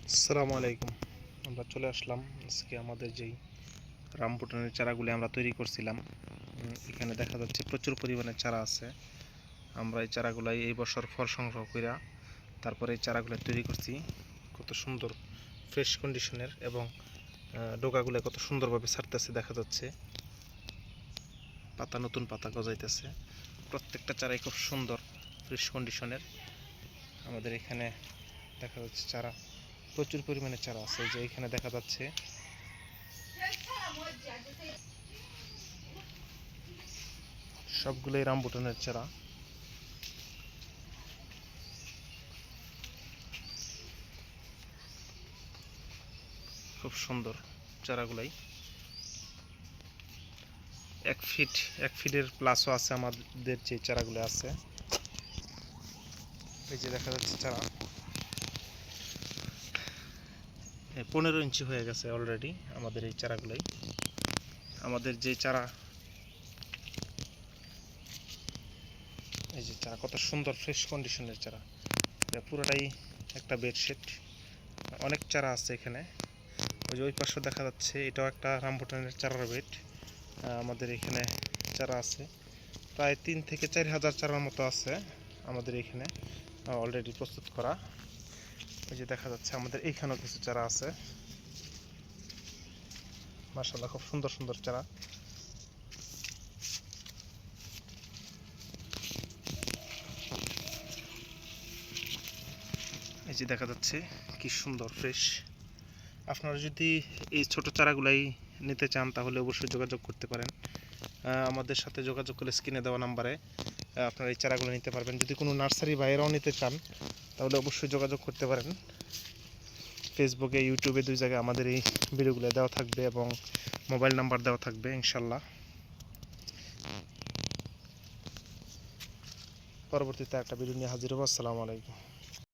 আসসালামু আলাইকুম। আমরা চলে আসলাম আজকে আমাদের যেই রামবুটানের চারাগুলি আমরা তৈরি করছিলাম। এখানে দেখা যাচ্ছে প্রচুর পরিমাণে চারা আছে। আমরা এই চারাগুলাই এই বছর ফল সংগ্রহ কইরা তারপরে এই চারাগুলো তৈরি করছি। কত সুন্দর ফ্রেশ কন্ডিশনের এবং ডোকাগুলো কত সুন্দরভাবে ছাড়তেছে, দেখা যাচ্ছে পাতা, নতুন পাতা গজাইতেছে। প্রত্যেকটা চারাই খুব সুন্দর ফ্রেশ কন্ডিশনের। আমাদের এখানে দেখা যাচ্ছে চারা প্রচুর পরিমাণে চারা আছে। যে এখানে দেখা যাচ্ছে সবগুলোই রামবুটানের চারা। খুব সুন্দর চারাগুলাই। 1 ফিটের প্লাসও আছে আমাদের যে চারাগুলো আছে। এই যে দেখা যাচ্ছে চারা 15 ইঞ্চি হয়ে গেছে অলরেডি আমাদের এই চারাগুলাই। আমাদের যে চারা, এই যে চারা কত সুন্দর ফ্রেশ কন্ডিশনের চারা, এটা পুরোটাই একটা বেডশিট। অনেক চারা আছে এখানে। ওই যে ওই পাশে দেখা যাচ্ছে এটাও একটা রামবুটানের চারার বেড। আমাদের এখানে চারা আছে প্রায় 3 থেকে 4 হাজার চারার মতো আছে আমাদের এখানে অলরেডি প্রস্তুত করা। এই যে দেখা যাচ্ছে আমাদের এইখানেও কিছু চারা আছে। মাশাআল্লাহ, খুব সুন্দর সুন্দর চারা। এই যে দেখা যাচ্ছে কি সুন্দর ফ্রেশ। আপনারা যদি এই ছোট চারাগুলাই নিতে চান তাহলে অবশ্যই যোগাযোগ করতে পারেন। আমাদের সাথে যোগাযোগ করলে স্ক্রিনে দেওয়া নাম্বারে আপনারা এই চারাগুলো নিতে পারবেন। যদি কোনো নার্সারি বাইরেও নিতে চান তাহলে অবশ্যই যোগাযোগ করতে পারেন। ফেসবুকে, ইউটিউবে 2 জায়গায় আমাদের এই ভিডিওগুলো দেওয়া থাকবে এবং মোবাইল নাম্বার দেওয়া থাকবে ইনশাল্লাহ। পরবর্তীতে একটা ভিডিও নিয়ে হাজির হব। আসসালামু আলাইকুম।